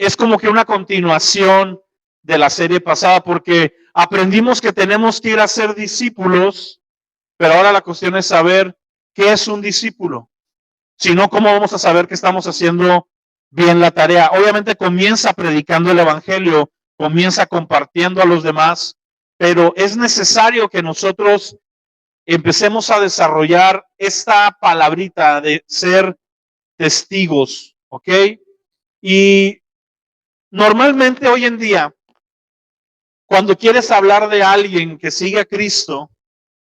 es como que una continuación de la serie pasada, porque aprendimos que tenemos que ir a ser discípulos, pero ahora la cuestión es saber qué es un discípulo. Si no, ¿cómo vamos a saber que estamos haciendo bien la tarea? Obviamente comienza predicando el evangelio, comienza compartiendo a los demás, pero es necesario que nosotros empecemos a desarrollar esta palabrita de ser testigos, ¿ok? Y normalmente hoy en día, cuando quieres hablar de alguien que sigue a Cristo,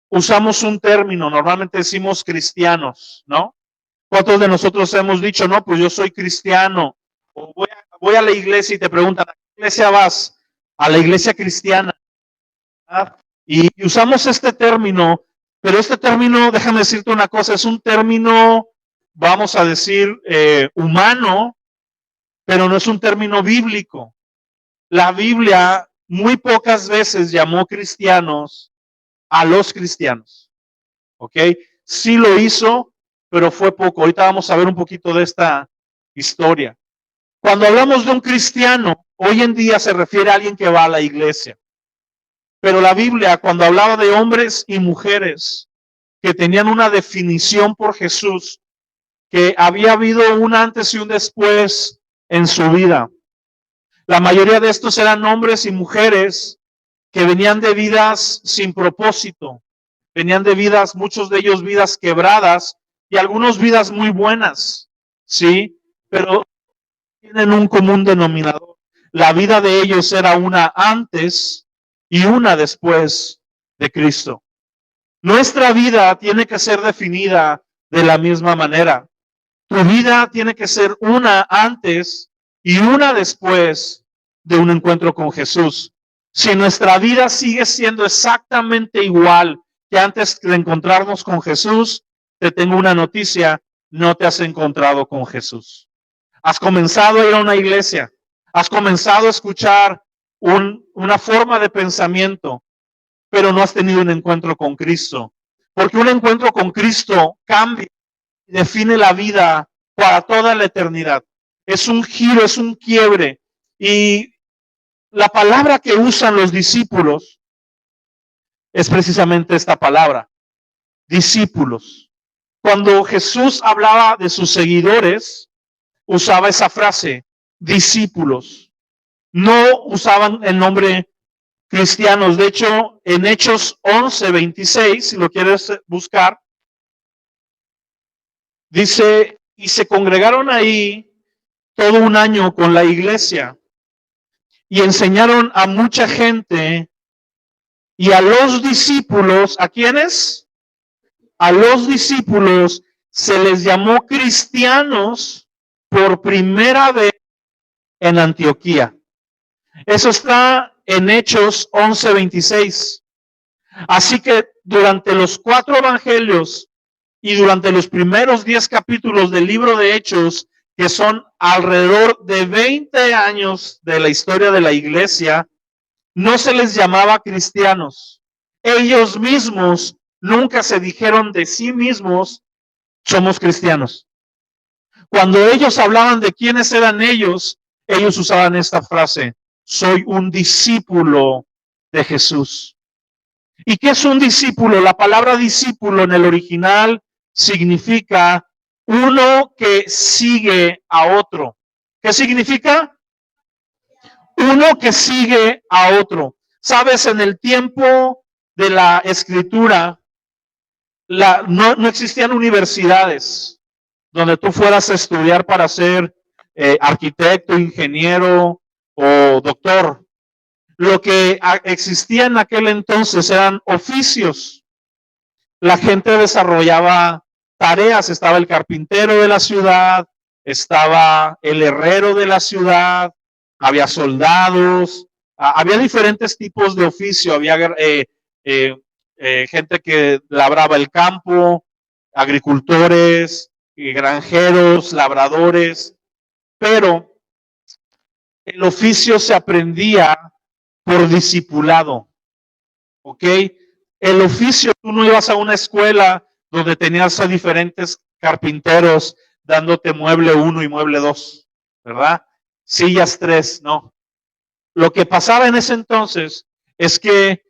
usamos un término, normalmente decimos cristianos, ¿no? ¿Cuántos de nosotros hemos dicho, no, pues yo soy cristiano? O voy a la iglesia y te preguntan, ¿a qué iglesia vas? A la iglesia cristiana. ¿Verdad? Y usamos este término, pero este término, déjame decirte una cosa, es un término, vamos a decir, humano, pero no es un término bíblico. La Biblia muy pocas veces llamó cristianos a los cristianos, ¿ok? Sí lo hizo, pero fue poco. Ahorita vamos a ver un poquito de esta historia. Cuando hablamos de un cristiano, hoy en día se refiere a alguien que va a la iglesia. Pero la Biblia, cuando hablaba de hombres y mujeres que tenían una definición por Jesús, que había habido un antes y un después en su vida. La mayoría de estos eran hombres y mujeres que venían de vidas sin propósito, venían de vidas, muchos de ellos vidas quebradas y algunos vidas muy buenas, ¿sí? Pero tienen un común denominador. La vida de ellos era una antes y una después de Cristo. Nuestra vida tiene que ser definida de la misma manera. Tu vida tiene que ser una antes y una después de un encuentro con Jesús. Si nuestra vida sigue siendo exactamente igual que antes de encontrarnos con Jesús, te tengo una noticia, no te has encontrado con Jesús. Has comenzado a ir a una iglesia, has comenzado a escuchar una forma de pensamiento, pero no has tenido un encuentro con Cristo. Porque un encuentro con Cristo cambia y define la vida para toda la eternidad. Es un giro, es un quiebre. Y la palabra que usan los discípulos es precisamente esta palabra, discípulos. Cuando Jesús hablaba de sus seguidores, usaba esa frase, discípulos. No usaban el nombre cristianos. De hecho, en Hechos 11:26, si lo quieres buscar, dice, y se congregaron ahí todo un año con la iglesia y enseñaron a mucha gente y a los discípulos, ¿a quiénes? A los discípulos se les llamó cristianos por primera vez en Antioquía. Eso está en Hechos 11:26. Así que durante los 4 evangelios y durante los primeros 10 capítulos del libro de Hechos, que son alrededor de 20 años de la historia de la iglesia, no se les llamaba cristianos. Ellos mismos nunca se dijeron de sí mismos, somos cristianos. Cuando ellos hablaban de quiénes eran ellos usaban esta frase, soy un discípulo de Jesús. ¿Y qué es un discípulo? La palabra discípulo en el original significa uno que sigue a otro. ¿Qué significa? Uno que sigue a otro. Sabes, en el tiempo de la escritura, no existían universidades donde tú fueras a estudiar para ser arquitecto, ingeniero o doctor. Lo que existía en aquel entonces eran oficios. La gente desarrollaba tareas, estaba el carpintero de la ciudad, estaba el herrero de la ciudad, había soldados, había diferentes tipos de oficio, había gente que labraba el campo, agricultores, granjeros, labradores, pero el oficio se aprendía por discipulado, ¿ok? El oficio, tú no ibas a una escuela donde tenías a diferentes carpinteros dándote mueble 1 y mueble 2, ¿verdad? sillas 3, no. Lo que pasaba en ese entonces es que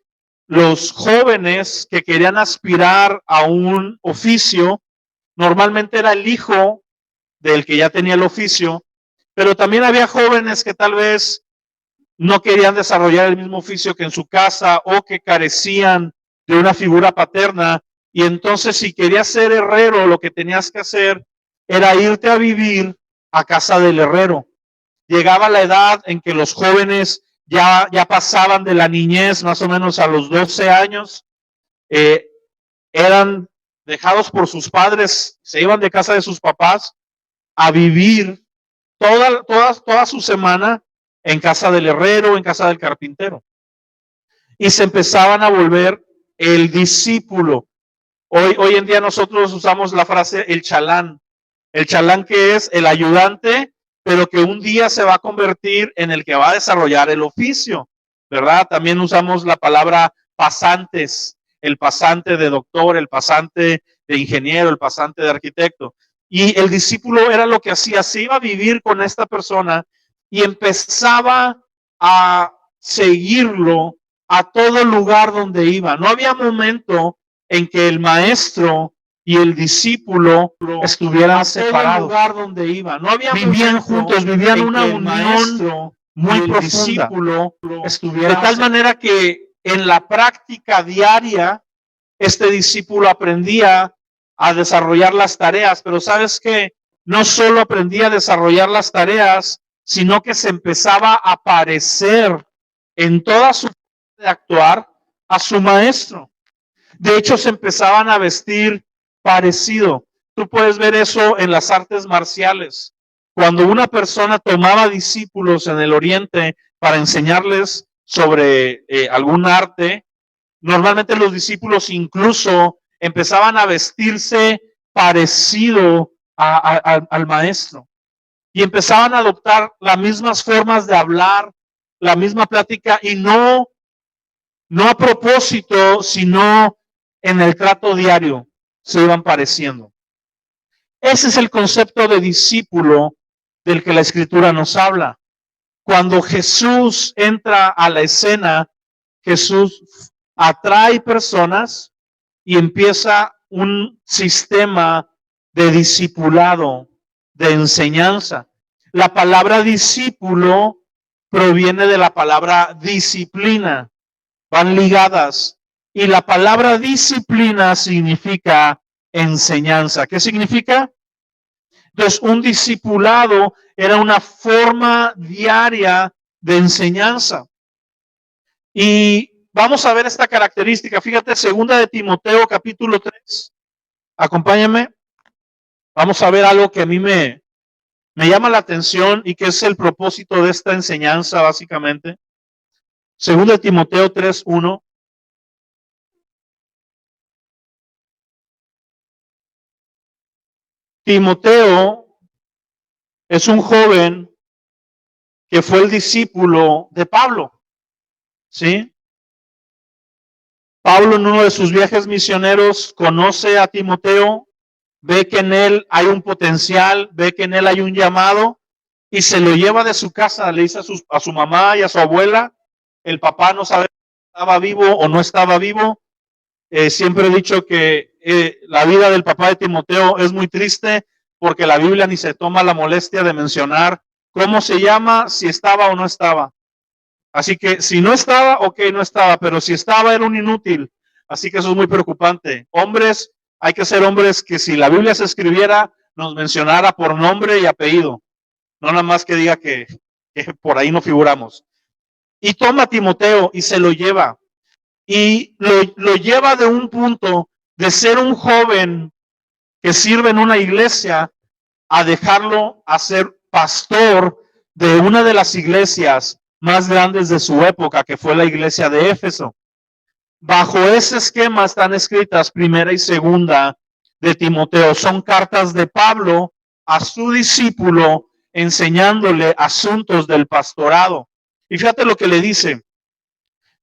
los jóvenes que querían aspirar a un oficio, normalmente era el hijo del que ya tenía el oficio, pero también había jóvenes que tal vez no querían desarrollar el mismo oficio que en su casa o que carecían de una figura paterna. Y entonces, si querías ser herrero, lo que tenías que hacer era irte a vivir a casa del herrero. Llegaba la edad en que los jóvenes ya pasaban de la niñez, más o menos a los 12 años, eran dejados por sus padres, se iban de casa de sus papás a vivir toda su semana en casa del herrero, en casa del carpintero. Y se empezaban a volver el discípulo. Hoy en día nosotros usamos la frase el chalán. El chalán, que es el ayudante, pero que un día se va a convertir en el que va a desarrollar el oficio, ¿verdad? También usamos la palabra pasantes, el pasante de doctor, el pasante de ingeniero, el pasante de arquitecto. Y el discípulo era lo que hacía, se iba a vivir con esta persona y empezaba a seguirlo a todo lugar donde iba. No había momento en que el maestro y el discípulo estuvieran separados. Lugar donde iba. No había vivían juntos, vivían una unión muy profunda. De tal manera que en la práctica diaria, este discípulo aprendía a desarrollar las tareas, pero ¿sabes qué? No solo aprendía a desarrollar las tareas, sino que se empezaba a parecer en toda su forma de actuar a su maestro. De hecho, se empezaban a vestir parecido. Tú puedes ver eso en las artes marciales. Cuando una persona tomaba discípulos en el Oriente para enseñarles sobre algún arte, normalmente los discípulos incluso empezaban a vestirse parecido al maestro y empezaban a adoptar las mismas formas de hablar, la misma plática, y no a propósito, sino en el trato diario se iban pareciendo. Ese es el concepto de discípulo del que la Escritura nos habla. Cuando Jesús entra a la escena, Jesús atrae personas y empieza un sistema de discipulado, de enseñanza. La palabra discípulo proviene de la palabra disciplina, van ligadas. Y la palabra disciplina significa enseñanza. ¿Qué significa? Entonces, un discipulado era una forma diaria de enseñanza. Y vamos a ver esta característica. Fíjate, 2 de Timoteo, capítulo 3. Acompáñame. Vamos a ver algo que a mí me llama la atención y que es el propósito de esta enseñanza, básicamente. 2 de Timoteo 3:1. Timoteo es un joven que fue el discípulo de Pablo, ¿sí? Pablo, en uno de sus viajes misioneros, conoce a Timoteo, ve que en él hay un potencial, ve que en él hay un llamado y se lo lleva de su casa. Le dice a su mamá y a su abuela, el papá no sabe si estaba vivo o no estaba vivo. Siempre he dicho que la vida del papá de Timoteo es muy triste porque la Biblia ni se toma la molestia de mencionar cómo se llama, si estaba o no estaba. Así que si no estaba, ok, no estaba, pero si estaba era un inútil. Así que eso es muy preocupante. Hombres, hay que ser hombres que si la Biblia se escribiera, nos mencionara por nombre y apellido. No nada más que diga que por ahí no figuramos. Y toma a Timoteo y se lo lleva. Y lo lleva de un punto de ser un joven que sirve en una iglesia a dejarlo a ser pastor de una de las iglesias más grandes de su época, que fue la iglesia de Éfeso. Bajo ese esquema están escritas 1 y 2 de Timoteo. Son cartas de Pablo a su discípulo enseñándole asuntos del pastorado. Y fíjate lo que le dice.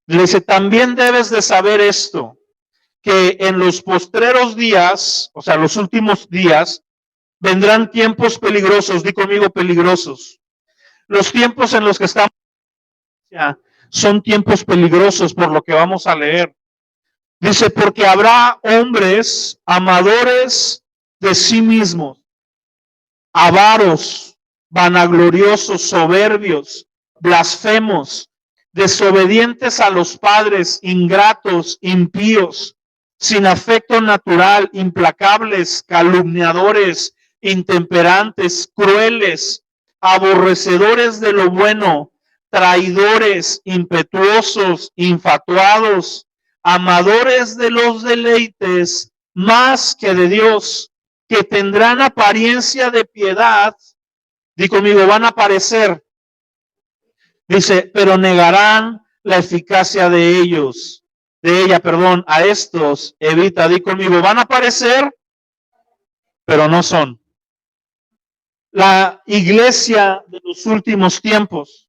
Le dice, también debes de saber esto, que en los postreros días, o sea, los últimos días, vendrán tiempos peligrosos. Di conmigo, peligrosos. Los tiempos en los que estamos son tiempos peligrosos por lo que vamos a leer. Dice, porque habrá hombres amadores de sí mismos, avaros, vanagloriosos, soberbios, blasfemos, desobedientes a los padres, ingratos, impíos, sin afecto natural, implacables, calumniadores, intemperantes, crueles, aborrecedores de lo bueno, traidores, impetuosos, infatuados, amadores de los deleites más que de Dios, que tendrán apariencia de piedad. Di conmigo, van a parecer. Dice, pero negarán la eficacia de ellos. De ella, perdón, a estos evita. Di conmigo, van a parecer, pero no son. La iglesia de los últimos tiempos,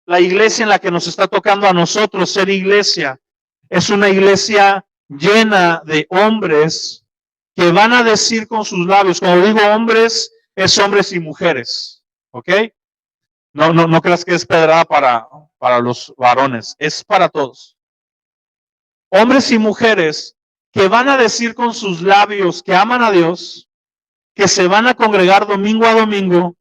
la iglesia en la que nos está tocando a nosotros ser iglesia, es una iglesia llena de hombres que van a decir con sus labios, cuando digo hombres, es hombres y mujeres, ¿ok? No creas que es pedrada para los varones, es para todos. Hombres y mujeres que van a decir con sus labios que aman a Dios, que se van a congregar domingo a domingo,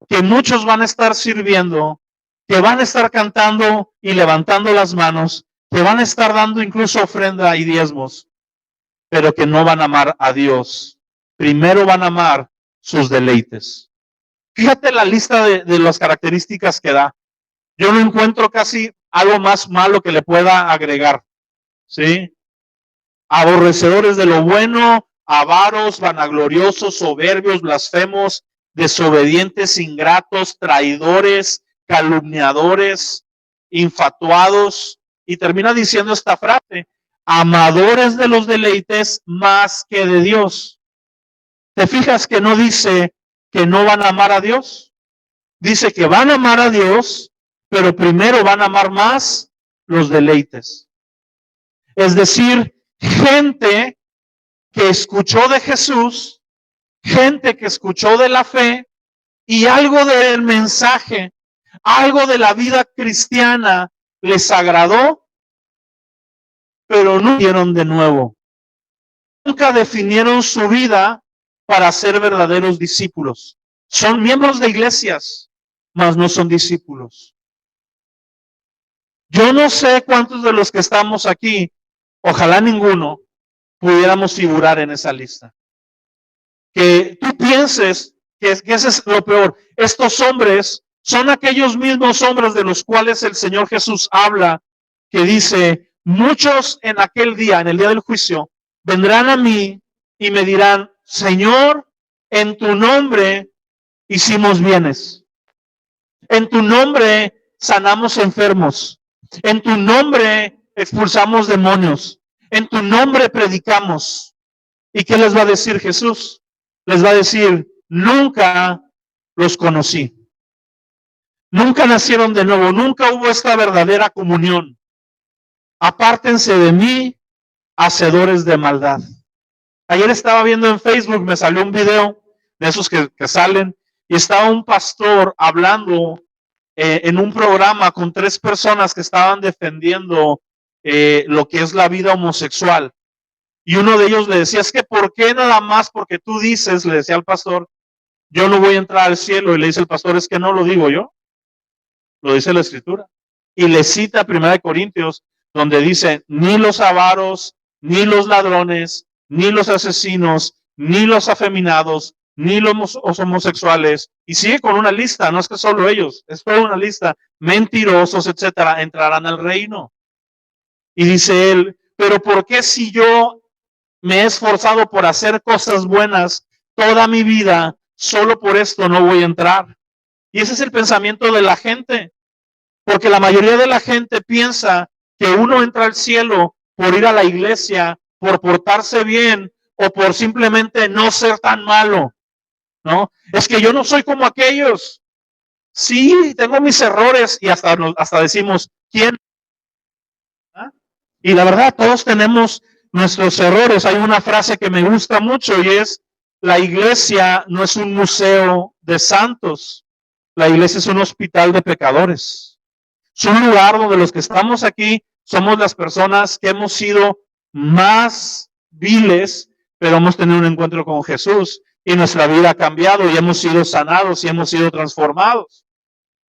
que muchos van a estar sirviendo, que van a estar cantando y levantando las manos, que van a estar dando incluso ofrenda y diezmos, pero que no van a amar a Dios. Primero van a amar sus deleites. Fíjate la lista de las características que da. Yo no encuentro casi algo más malo que le pueda agregar, ¿sí? Aborrecedores de lo bueno, avaros, vanagloriosos, soberbios, blasfemos, desobedientes, ingratos, traidores, calumniadores, infatuados, y termina diciendo esta frase, amadores de los deleites más que de Dios. ¿Te fijas que no dice que no van a amar a Dios? Dice que van a amar a Dios, pero primero van a amar más los deleites. Es decir, gente que escuchó de Jesús, gente que escuchó de la fe y algo del mensaje, algo de la vida cristiana les agradó, pero no vieron de nuevo. Nunca definieron su vida para ser verdaderos discípulos. Son miembros de iglesias, mas no son discípulos. Yo no sé cuántos de los que estamos aquí, ojalá ninguno, pudiéramos figurar en esa lista. Que tú pienses que ese es lo peor. Estos hombres son aquellos mismos hombres de los cuales el Señor Jesús habla, que dice, muchos en aquel día, en el día del juicio, vendrán a mí y me dirán, Señor, en tu nombre hicimos bienes. En tu nombre sanamos enfermos. En tu nombre expulsamos demonios. En tu nombre predicamos. ¿Y qué les va a decir Jesús? Les va a decir, nunca los conocí. Nunca nacieron de nuevo. Nunca hubo esta verdadera comunión. Apártense de mí, hacedores de maldad. Ayer estaba viendo en Facebook, me salió un video de esos que salen, y estaba un pastor hablando en un programa con 3 personas que estaban defendiendo lo que es la vida homosexual. Y uno de ellos le decía, es que ¿por qué nada más? Porque tú dices, le decía al pastor, yo no voy a entrar al cielo. Y le dice el pastor, es que no lo digo yo, lo dice la Escritura. Y le cita 1 Corintios, donde dice, ni los avaros, ni los ladrones, ni los asesinos, ni los afeminados, ni los homosexuales, y sigue con una lista, no es que solo ellos, es toda una lista, mentirosos, etcétera, entrarán al reino. Y dice él, pero ¿por qué si yo me he esforzado por hacer cosas buenas toda mi vida, solo por esto no voy a entrar? Y ese es el pensamiento de la gente, porque la mayoría de la gente piensa que uno entra al cielo por ir a la iglesia, por portarse bien o por simplemente no ser tan malo, ¿no? Es que yo no soy como aquellos. Sí, tengo mis errores y hasta decimos, ¿quién? ¿Ah? Y la verdad, todos tenemos nuestros errores. Hay una frase que me gusta mucho y es, la iglesia no es un museo de santos, La iglesia es un hospital de pecadores. Es un lugar donde los que estamos aquí somos las personas que hemos sido más viles, pero hemos tenido un encuentro con Jesús y nuestra vida ha cambiado y hemos sido sanados y hemos sido transformados.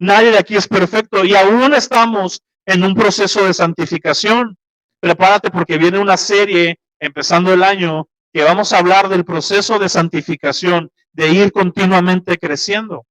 Nadie de aquí es perfecto y aún estamos en un proceso de santificación. Prepárate porque viene una serie empezando el año que vamos a hablar del proceso de santificación, de ir continuamente creciendo.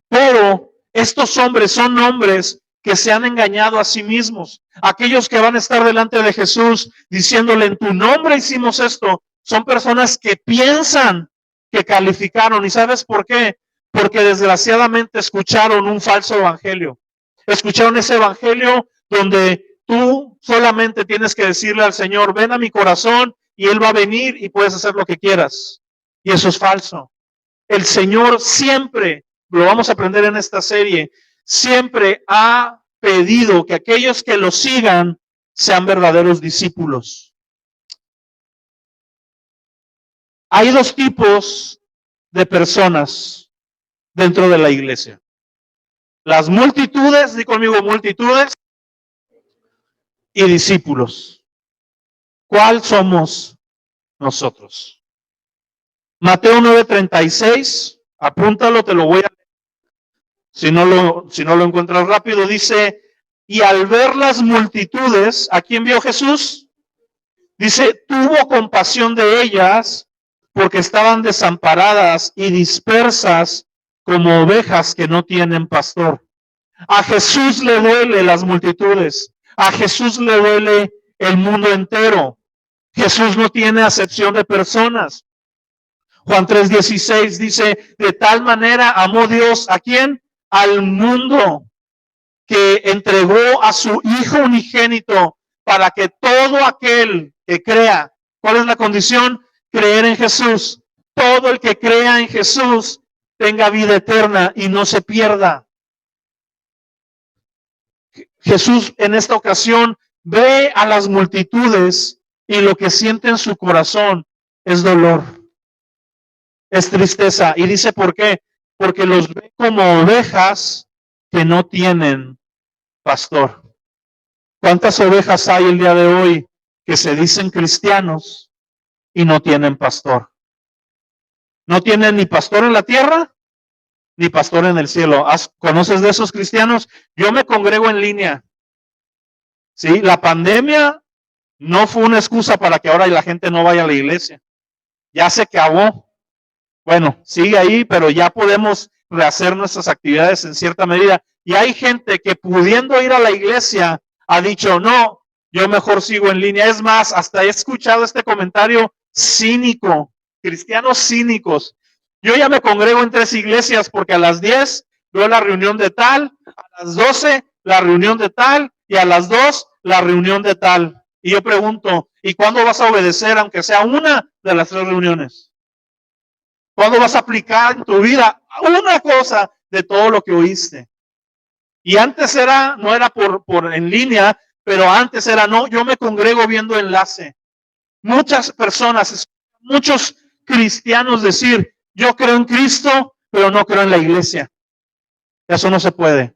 Pero estos hombres son hombres que se han engañado a sí mismos. Aquellos que van a estar delante de Jesús diciéndole, en tu nombre hicimos esto, son personas que piensan que calificaron. ¿Y sabes por qué? Porque desgraciadamente escucharon un falso evangelio. Escucharon ese evangelio donde tú solamente tienes que decirle al Señor, ven a mi corazón y Él va a venir y puedes hacer lo que quieras. Y eso es falso. El Señor siempre, lo vamos a aprender en esta serie, siempre ha pedido que aquellos que lo sigan sean verdaderos discípulos. Hay dos tipos de personas dentro de la iglesia. Las multitudes, di conmigo multitudes, y discípulos. ¿Cuál somos nosotros? Mateo 9:36, apúntalo, te lo voy a leer. Si no lo encuentras rápido, dice, y al ver las multitudes, ¿a quién vio Jesús? Dice, tuvo compasión de ellas porque estaban desamparadas y dispersas como ovejas que no tienen pastor. A Jesús le duele las multitudes. A Jesús le duele el mundo entero. Jesús no tiene acepción de personas. Juan 3:16 dice, de tal manera amó Dios, ¿a quién? Al mundo, que entregó a su Hijo unigénito para que todo aquel que crea, ¿cuál es la condición? Creer en Jesús. Todo el que crea en Jesús tenga vida eterna y no se pierda. Jesús en esta ocasión ve a las multitudes y lo que siente en su corazón es dolor, es tristeza. Y dice, ¿por qué? Porque los ve como ovejas que no tienen pastor. ¿Cuántas ovejas hay el día de hoy que se dicen cristianos y no tienen pastor? No tienen ni pastor en la tierra, ni pastor en el cielo. ¿Conoces de esos cristianos? Yo me congrego en línea. ¿Sí? La pandemia no fue una excusa para que ahora la gente no vaya a la iglesia. Ya se acabó. Bueno, sigue ahí, pero ya podemos rehacer nuestras actividades en cierta medida. Y hay gente que pudiendo ir a la iglesia ha dicho, no, yo mejor sigo en línea. Es más, hasta he escuchado este comentario cínico, cristianos cínicos. Yo ya me congrego en 3 iglesias porque a las 10 veo la reunión de tal, a las 12 la reunión de tal y a las 2 la reunión de tal. Y yo pregunto, ¿y cuándo vas a obedecer aunque sea una de las 3 reuniones? ¿Cuándo vas a aplicar en tu vida una cosa de todo lo que oíste? Y antes no era por en línea, pero antes era, no, yo me congrego viendo enlace. Muchas personas, muchos cristianos decir, yo creo en Cristo, pero no creo en la iglesia. Eso no se puede.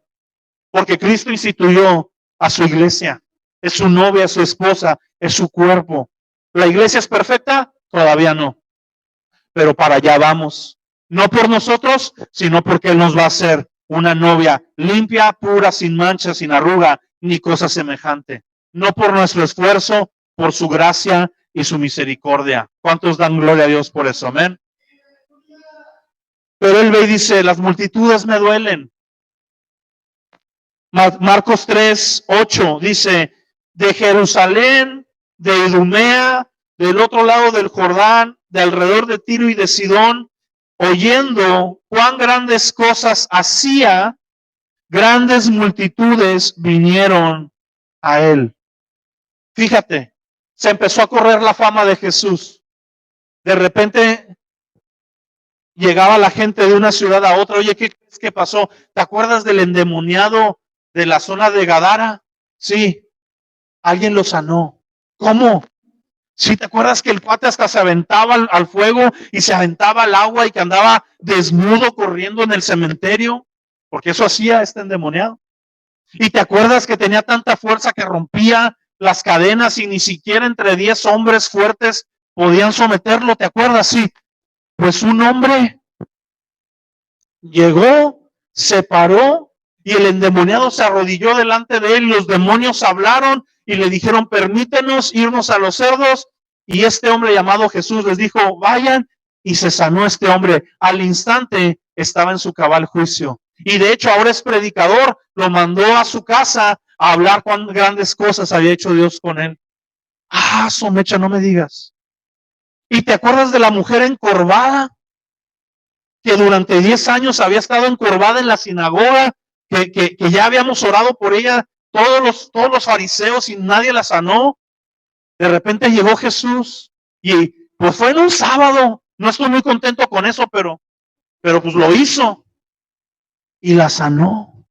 Porque Cristo instituyó a su iglesia. Es su novia, es su esposa, es su cuerpo. ¿La iglesia es perfecta? Todavía no. Pero para allá vamos. No por nosotros, sino porque Él nos va a hacer una novia limpia, pura, sin mancha, sin arruga, ni cosa semejante. No por nuestro esfuerzo, por su gracia y su misericordia. ¿Cuántos dan gloria a Dios por eso? Amén. Pero Él ve y dice, las multitudes me duelen. Marcos 3:8 dice, de Jerusalén, de Idumea, del otro lado del Jordán, de alrededor de Tiro y de Sidón, oyendo cuán grandes cosas hacía, grandes multitudes vinieron a él. Fíjate, se empezó a correr la fama de Jesús. De repente llegaba la gente de una ciudad a otra. Oye, ¿qué crees que pasó? ¿Te acuerdas del endemoniado de la zona de Gadara? Sí, alguien lo sanó. ¿Cómo? Si te acuerdas que el cuate hasta se aventaba al fuego y se aventaba al agua y que andaba desnudo corriendo en el cementerio, porque eso hacía este endemoniado. Y te acuerdas que tenía tanta fuerza que rompía las cadenas y ni siquiera entre 10 hombres fuertes podían someterlo, ¿te acuerdas? Sí. Pues un hombre llegó, se paró y el endemoniado se arrodilló delante de él y los demonios hablaron y le dijeron, permítenos irnos a los cerdos. Y este hombre llamado Jesús les dijo, vayan, y se sanó este hombre. Al instante estaba en su cabal juicio. Y de hecho ahora es predicador, lo mandó a su casa a hablar cuán grandes cosas había hecho Dios con él. Ah, Somecha, no me digas. ¿Y te acuerdas de la mujer encorvada? Que durante 10 años había estado encorvada en la sinagoga, que ya habíamos orado por ella, todos los fariseos y nadie la sanó. De repente llegó Jesús y pues fue en un sábado. No estoy muy contento con eso, pero pues lo hizo y la sanó.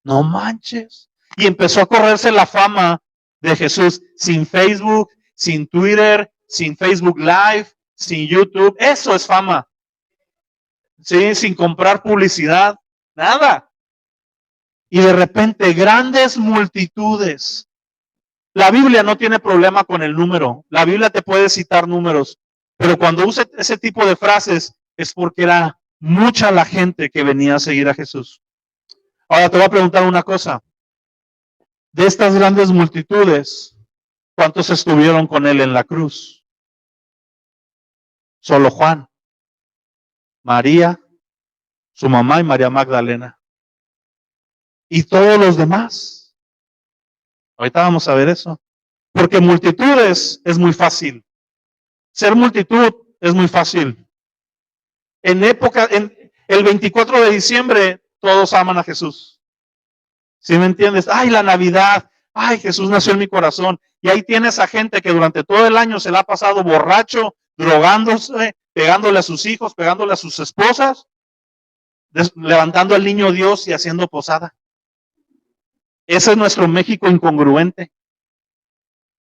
No manches. Y empezó a correrse la fama de Jesús sin Facebook, sin Twitter, sin Facebook Live, sin YouTube. Eso es fama. Sí, sin comprar publicidad, nada. Y de repente grandes multitudes. La Biblia no tiene problema con el número. La Biblia te puede citar números, pero cuando usa ese tipo de frases es porque era mucha la gente que venía a seguir a Jesús. Ahora te voy a preguntar una cosa. De estas grandes multitudes, ¿cuántos estuvieron con él en la cruz? Solo Juan, María, su mamá y María Magdalena. Y todos los demás. Ahorita vamos a ver eso. Porque multitudes es muy fácil. Ser multitud es muy fácil. En el 24 de diciembre, todos aman a Jesús. ¿Sí me entiendes? Ay, la Navidad. Ay, Jesús nació en mi corazón. Y ahí tienes a gente que durante todo el año se la ha pasado borracho, drogándose, pegándole a sus hijos, pegándole a sus esposas, levantando al niño Dios y haciendo posada. Ese es nuestro México incongruente.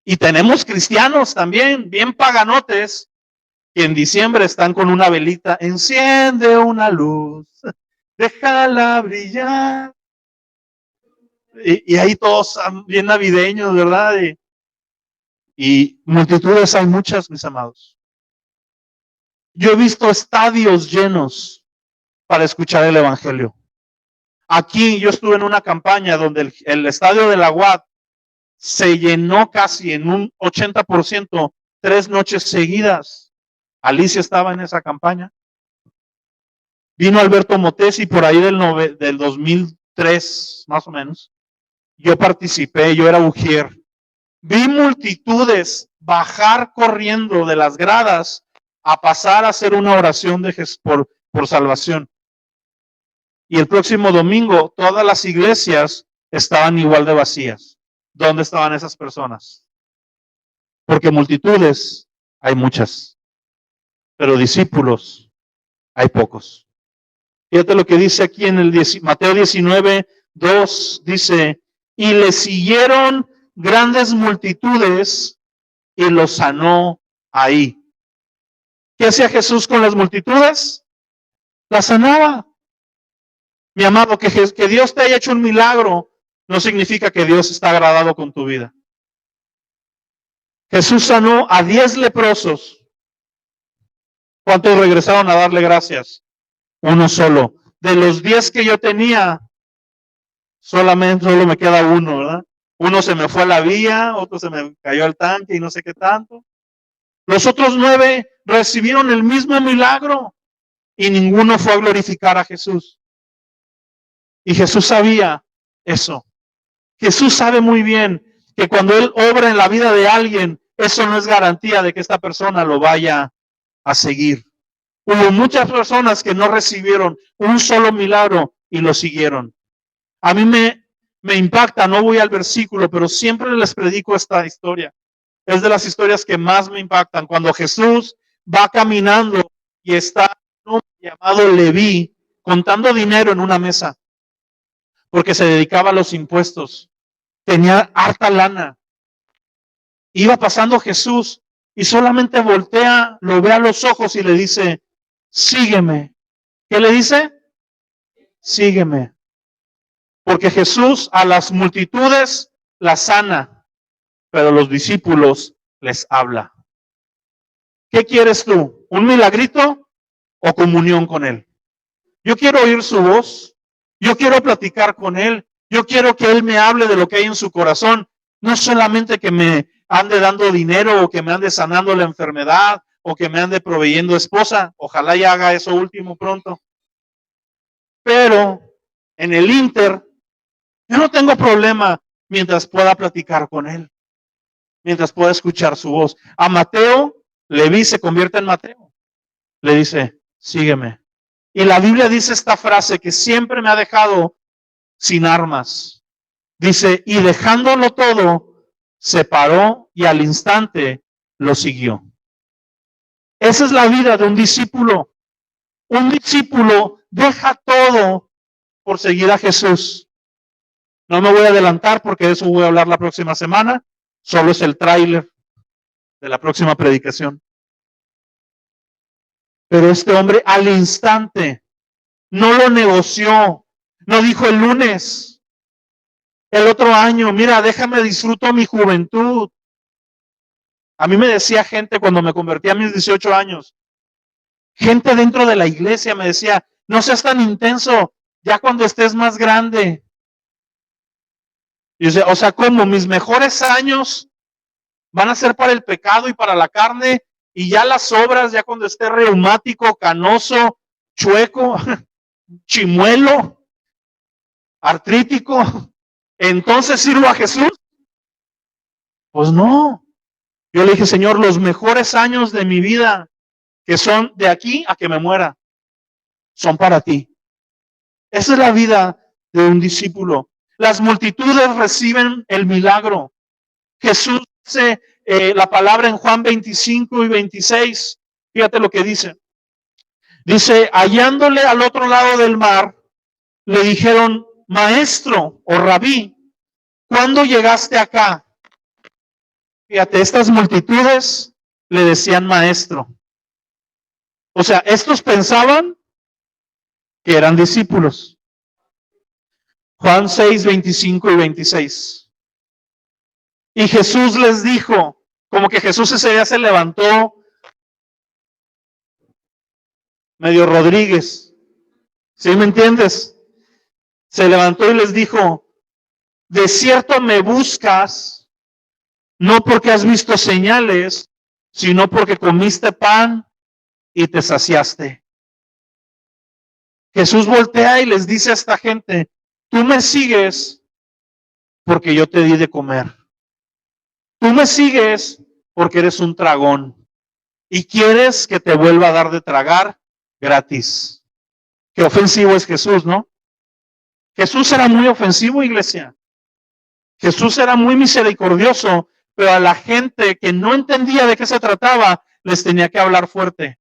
Y tenemos cristianos también, bien paganotes, que en diciembre están con una velita, enciende una luz, déjala brillar. Y ahí todos bien navideños, ¿verdad? Y multitudes hay muchas, mis amados. Yo he visto estadios llenos para escuchar el evangelio. Aquí yo estuve en una campaña donde el estadio de la UAT se llenó casi en un 80%, 3 noches seguidas. Alicia estaba en esa campaña. Vino Alberto Motesi por ahí del 2003, más o menos. Yo participé, yo era ujier. Vi multitudes bajar corriendo de las gradas a pasar a hacer una oración de Jesús por salvación. Y el próximo domingo todas las iglesias estaban igual de vacías. ¿Dónde estaban esas personas? Porque multitudes hay muchas, pero discípulos hay pocos. Fíjate lo que dice aquí en Mateo 19, 2, dice, y le siguieron grandes multitudes y los sanó ahí. ¿Qué hacía Jesús con las multitudes? Las sanaba. Mi amado, que Dios te haya hecho un milagro no significa que Dios está agradado con tu vida. Jesús sanó a 10 leprosos. ¿Cuántos regresaron a darle gracias? Uno solo. De los 10 que yo tenía, solo me queda uno, ¿verdad? Uno se me fue a la vía, otro se me cayó al tanque y no sé qué tanto. Los otros 9 recibieron el mismo milagro y ninguno fue a glorificar a Jesús. Y Jesús sabía eso. Jesús sabe muy bien que cuando Él obra en la vida de alguien, eso no es garantía de que esta persona lo vaya a seguir. Hubo muchas personas que no recibieron un solo milagro y lo siguieron. A mí me impacta, no voy al versículo, pero siempre les predico esta historia. Es de las historias que más me impactan. Cuando Jesús va caminando y está un hombre llamado Leví contando dinero en una mesa, porque se dedicaba a los impuestos. Tenía harta lana. Iba pasando Jesús y solamente voltea, lo ve a los ojos y le dice, sígueme. ¿Qué le dice? Sígueme. Porque Jesús a las multitudes las sana, pero a los discípulos les habla. ¿Qué quieres tú? ¿Un milagrito o comunión con Él? Yo quiero oír su voz, yo quiero platicar con Él, yo quiero que Él me hable de lo que hay en su corazón, no solamente que me ande dando dinero o que me ande sanando la enfermedad o que me ande proveyendo esposa, ojalá ya haga eso último pronto. Pero en el Inter, yo no tengo problema mientras pueda platicar con Él, mientras pueda escuchar su voz. A Mateo, Leví se convierte en Mateo. Le dice, sígueme. Y la Biblia dice esta frase que siempre me ha dejado sin armas. Dice, y dejándolo todo, se paró y al instante lo siguió. Esa es la vida de un discípulo. Un discípulo deja todo por seguir a Jesús. No me voy a adelantar porque de eso voy a hablar la próxima semana. Solo es el tráiler de la próxima predicación. Pero este hombre al instante no lo negoció, no dijo el lunes, el otro año, mira, déjame disfruto mi juventud. A mí me decía gente cuando me convertí a mis 18 años, gente dentro de la iglesia me decía, no seas tan intenso, ya cuando estés más grande. Y yo decía, o sea, ¿cómo? Mis mejores años van a ser para el pecado y para la carne, y ya las obras, ya cuando esté reumático, canoso, chueco, chimuelo, artrítico, entonces sirvo a Jesús. Pues no. Yo le dije, Señor, los mejores años de mi vida, que son de aquí a que me muera, son para ti. Esa es la vida de un discípulo. Las multitudes reciben el milagro. Jesús dice la palabra en Juan 25 y 26. Fíjate lo que dice. Dice, hallándole al otro lado del mar, le dijeron, maestro o rabí, ¿cuándo llegaste acá? Fíjate, estas multitudes le decían maestro. O sea, estos pensaban que eran discípulos. Juan 6, 25 y 26. Y Jesús les dijo, como que Jesús ese día se levantó medio Rodríguez. ¿Sí me entiendes? Se levantó y les dijo, de cierto me buscas, no porque has visto señales, sino porque comiste pan y te saciaste. Jesús voltea y les dice a esta gente, tú me sigues porque yo te di de comer. Tú me sigues porque eres un tragón y quieres que te vuelva a dar de tragar gratis. Qué ofensivo es Jesús, ¿no? Jesús era muy ofensivo, iglesia. Jesús era muy misericordioso, pero a la gente que no entendía de qué se trataba, les tenía que hablar fuerte.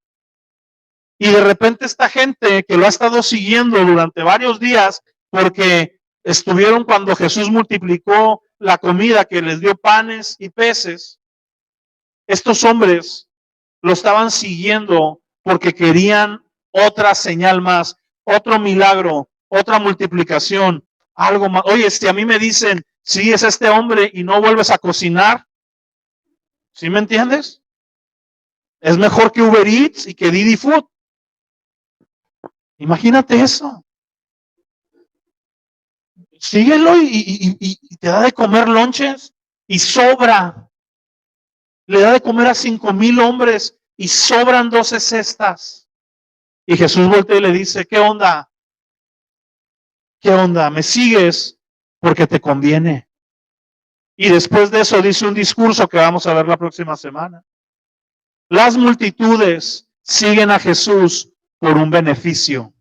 Y de repente esta gente que lo ha estado siguiendo durante varios días, porque estuvieron cuando Jesús multiplicó la comida que les dio panes y peces, estos hombres lo estaban siguiendo porque querían otra señal más, otro milagro, otra multiplicación, algo más. Oye, si a mí me dicen, sí, es este hombre y no vuelves a cocinar, ¿sí me entiendes? Es mejor que Uber Eats y que Didi Food. Imagínate eso. Síguelo y te da de comer lonches y sobra. Le da de comer a 5,000 hombres y sobran 12 cestas. Y Jesús voltea y le dice, ¿qué onda? ¿Qué onda? ¿Me sigues? Porque te conviene. Y después de eso dice un discurso que vamos a ver la próxima semana. Las multitudes siguen a Jesús por un beneficio.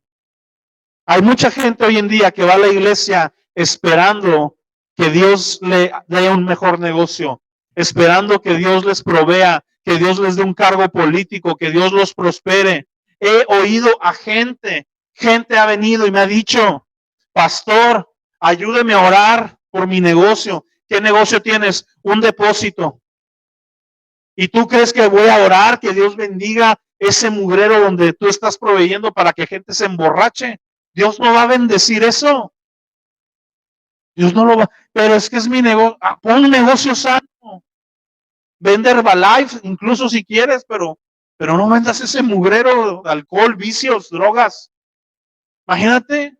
Hay mucha gente hoy en día que va a la iglesia esperando que Dios le dé un mejor negocio, esperando que Dios les provea, que Dios les dé un cargo político, que Dios los prospere. He oído a gente ha venido y me ha dicho, pastor, ayúdeme a orar por mi negocio. ¿Qué negocio tienes? Un depósito. ¿Y tú crees que voy a orar que Dios bendiga ese mugrero donde tú estás proveyendo para que gente se emborrache? Dios no va a bendecir eso. Dios no lo va. Pero es que es mi negocio. Pon un negocio sano. Vende Herbalife, incluso si quieres, pero no vendas ese mugrero de alcohol, vicios, drogas. Imagínate.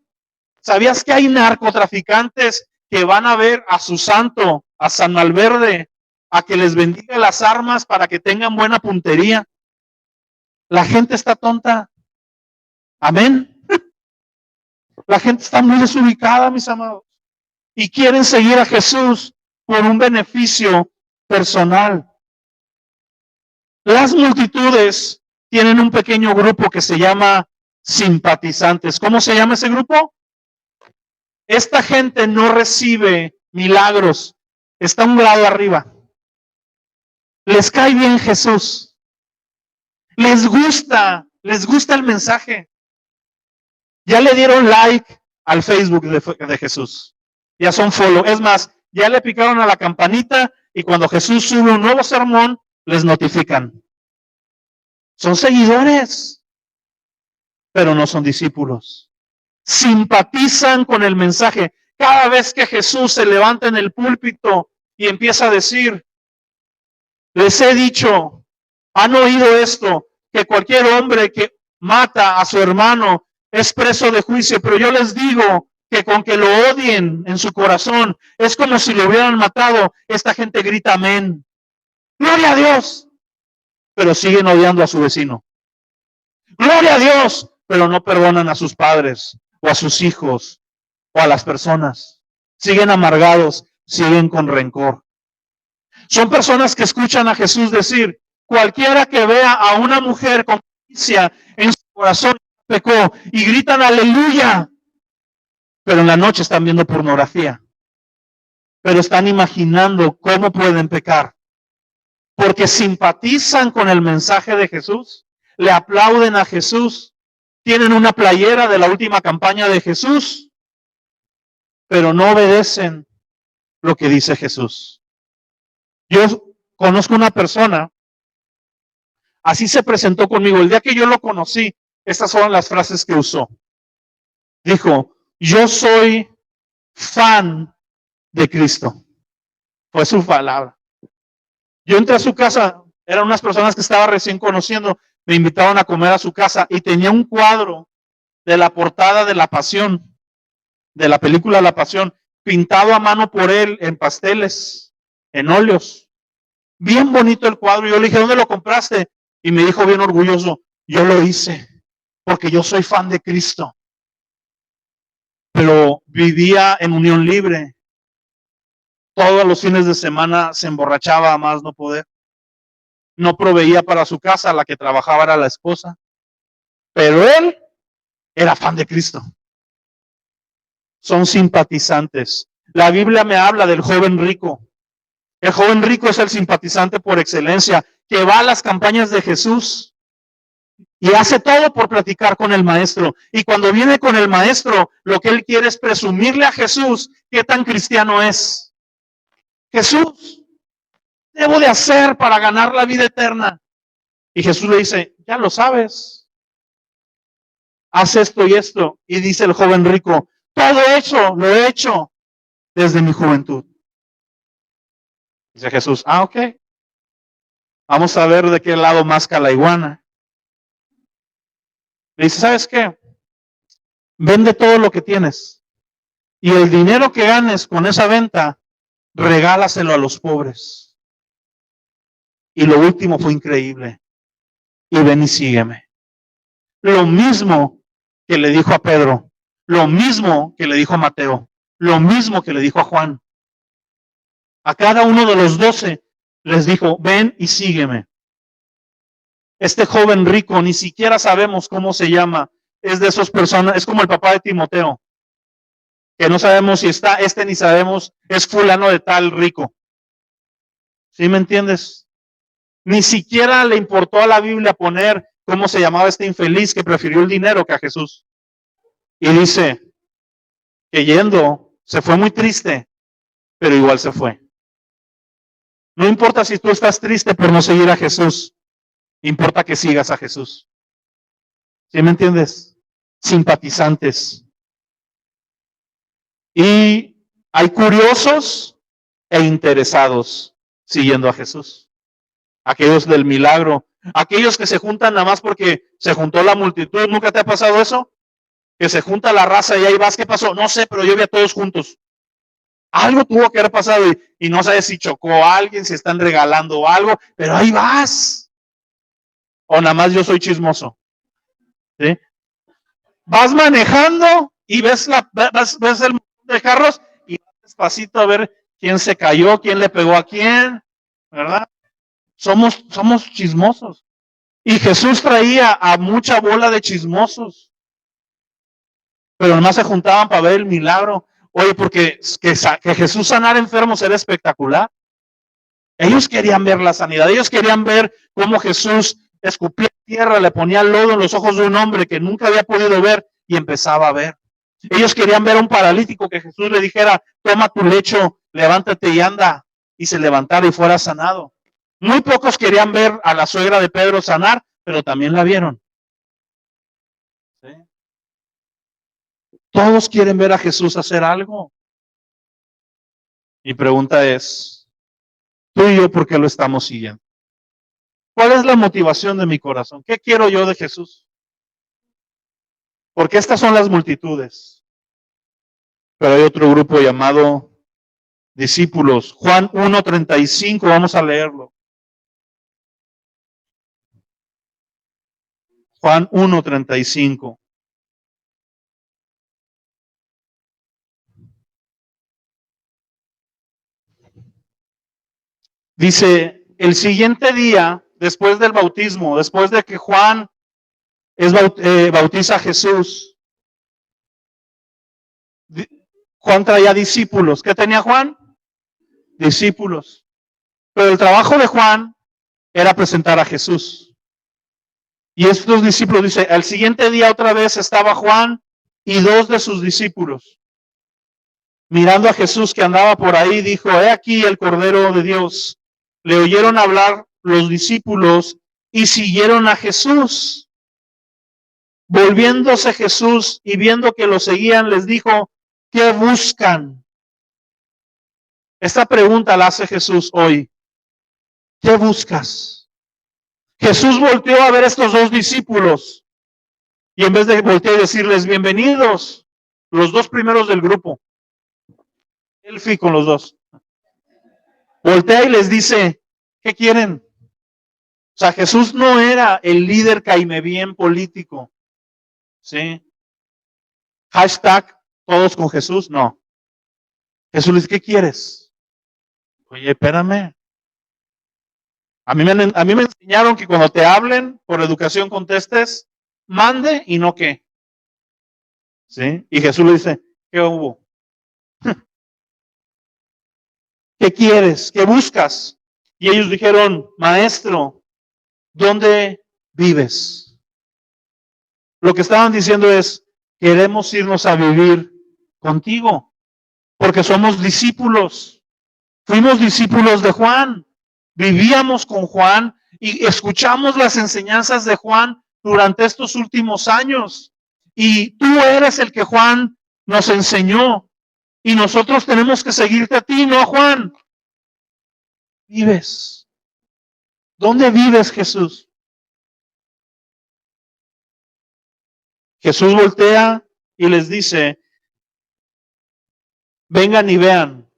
¿Sabías que hay narcotraficantes que van a ver a su santo, a San Malverde, a que les bendiga las armas para que tengan buena puntería? La gente está tonta. Amén. La gente está muy desubicada, mis amados. Y quieren seguir a Jesús por un beneficio personal. Las multitudes tienen un pequeño grupo que se llama simpatizantes. ¿Cómo se llama ese grupo? Esta gente no recibe milagros, está un grado arriba. Les cae bien Jesús. Les gusta el mensaje. Ya le dieron like al Facebook de Jesús. Ya son follow. Es más, ya le picaron a la campanita y cuando Jesús sube un nuevo sermón, les notifican. Son seguidores, pero no son discípulos. Simpatizan con el mensaje. Cada vez que Jesús se levanta en el púlpito y empieza a decir, les he dicho, han oído esto, que cualquier hombre que mata a su hermano es preso de juicio, pero yo les digo que con que lo odien en su corazón, es como si lo hubieran matado. Esta gente grita amén. Gloria a Dios, pero siguen odiando a su vecino. Gloria a Dios, pero no perdonan a sus padres o a sus hijos o a las personas. Siguen amargados, siguen con rencor. Son personas que escuchan a Jesús decir, cualquiera que vea a una mujer con justicia en su corazón pecó, y gritan aleluya, pero en la noche están viendo pornografía, pero están imaginando cómo pueden pecar, porque simpatizan con el mensaje de Jesús, le aplauden a Jesús, tienen una playera de la última campaña de Jesús, pero no obedecen lo que dice Jesús. Yo conozco una persona, así se presentó conmigo. El día que yo lo conocí, estas fueron las frases que usó. Dijo, yo soy fan de Cristo. Fue su palabra. Yo entré a su casa, eran unas personas que estaba recién conociendo, me invitaron a comer a su casa y tenía un cuadro de la portada de La Pasión, de la película La Pasión, pintado a mano por él en pasteles, en óleos. Bien bonito el cuadro. Yo le dije, ¿dónde lo compraste? Y me dijo bien orgulloso, yo lo hice porque yo soy fan de Cristo. Pero vivía en unión libre. Todos los fines de semana se emborrachaba a más no poder. No proveía para su casa, la que trabajaba era la esposa. Pero él era fan de Cristo. Son simpatizantes. La Biblia me habla del joven rico. El joven rico es el simpatizante por excelencia, que va a las campañas de Jesús y hace todo por platicar con el maestro. Y cuando viene con el maestro, lo que él quiere es presumirle a Jesús qué tan cristiano es. Jesús, ¿qué debo de hacer para ganar la vida eterna? Y Jesús le dice, ya lo sabes. Haz esto y esto. Y dice el joven rico, todo eso lo he hecho desde mi juventud. Dice Jesús, ok. Vamos a ver de qué lado masca la iguana. Le dice, ¿sabes qué? Vende todo lo que tienes. Y el dinero que ganes con esa venta, regálaselo a los pobres. Y lo último fue increíble. Y ven y sígueme. Lo mismo que le dijo a Pedro, lo mismo que le dijo a Mateo, lo mismo que le dijo a Juan. A cada uno de los 12 les dijo, ven y sígueme. Este joven rico, ni siquiera sabemos cómo se llama, es de esas personas, es como el papá de Timoteo, que no sabemos si está, ni sabemos, es fulano de tal rico. ¿Sí me entiendes? Ni siquiera le importó a la Biblia poner cómo se llamaba este infeliz que prefirió el dinero que a Jesús. Y dice que yendo, se fue muy triste, pero igual se fue. No importa si tú estás triste por no seguir a Jesús, importa que sigas a Jesús. ¿Sí me entiendes? Simpatizantes. Y hay curiosos e interesados siguiendo a Jesús. Aquellos del milagro, aquellos que se juntan nada más porque se juntó la multitud. ¿Nunca te ha pasado eso? Que se junta la raza y ahí vas, ¿qué pasó? No sé, pero yo vi a todos juntos. Algo tuvo que haber pasado y no sabes si chocó a alguien, si están regalando algo, pero ahí vas. O nada más yo soy chismoso. ¿Sí? Vas manejando y ves el montón de carros y vas despacito a ver quién se cayó, quién le pegó a quién, ¿verdad? Somos chismosos. Y Jesús traía a mucha bola de chismosos, pero nomás se juntaban para ver el milagro. Oye, porque que Jesús sanara enfermos era espectacular. Ellos querían ver la sanidad, ellos querían ver cómo Jesús escupía tierra, le ponía lodo en los ojos de un hombre que nunca había podido ver y empezaba a ver. Ellos querían ver a un paralítico que Jesús le dijera, toma tu lecho, levántate y anda, y se levantara y fuera sanado. Muy pocos querían ver a la suegra de Pedro sanar, pero también la vieron. ¿Sí? Todos quieren ver a Jesús hacer algo. Mi pregunta es, ¿tú y yo por qué lo estamos siguiendo? ¿Cuál es la motivación de mi corazón? ¿Qué quiero yo de Jesús? Porque estas son las multitudes. Pero hay otro grupo llamado discípulos. Juan 1:35, vamos a leerlo. Juan 1:35. Dice, el siguiente día, después del bautismo, después de que Juan bautiza a Jesús, Juan traía discípulos. ¿Qué tenía Juan? Discípulos. Pero el trabajo de Juan era presentar a Jesús. Y estos discípulos, dice, al siguiente día otra vez estaba Juan y 2 de sus discípulos. Mirando a Jesús que andaba por ahí, dijo, he aquí el Cordero de Dios. Le oyeron hablar los discípulos y siguieron a Jesús. Volviéndose Jesús y viendo que lo seguían, les dijo, ¿qué buscan? Esta pregunta la hace Jesús hoy. ¿Qué buscas? Jesús volteó a ver a estos 2 discípulos y en vez de voltear y decirles bienvenidos, los 2 primeros del grupo, él fui con los 2. Voltea y les dice, ¿qué quieren? O sea, Jesús no era el líder caime bien político. ¿Sí? Hashtag todos con Jesús, no. Jesús le dice, ¿qué quieres? Oye, espérame. A mí me enseñaron que cuando te hablen por educación contestes, mande y no qué. ¿Sí? Y Jesús le dice, ¿qué hubo? ¿Qué quieres? ¿Qué buscas? Y ellos dijeron, maestro, ¿dónde vives? Lo que estaban diciendo es, queremos irnos a vivir contigo, porque somos discípulos. Fuimos discípulos de Juan, vivíamos con Juan y escuchamos las enseñanzas de Juan durante estos últimos años. Y tú eres el que Juan nos enseñó y nosotros tenemos que seguirte a ti, no a Juan. ¿Vives? ¿Dónde vives, Jesús? Jesús voltea y les dice, vengan y vean.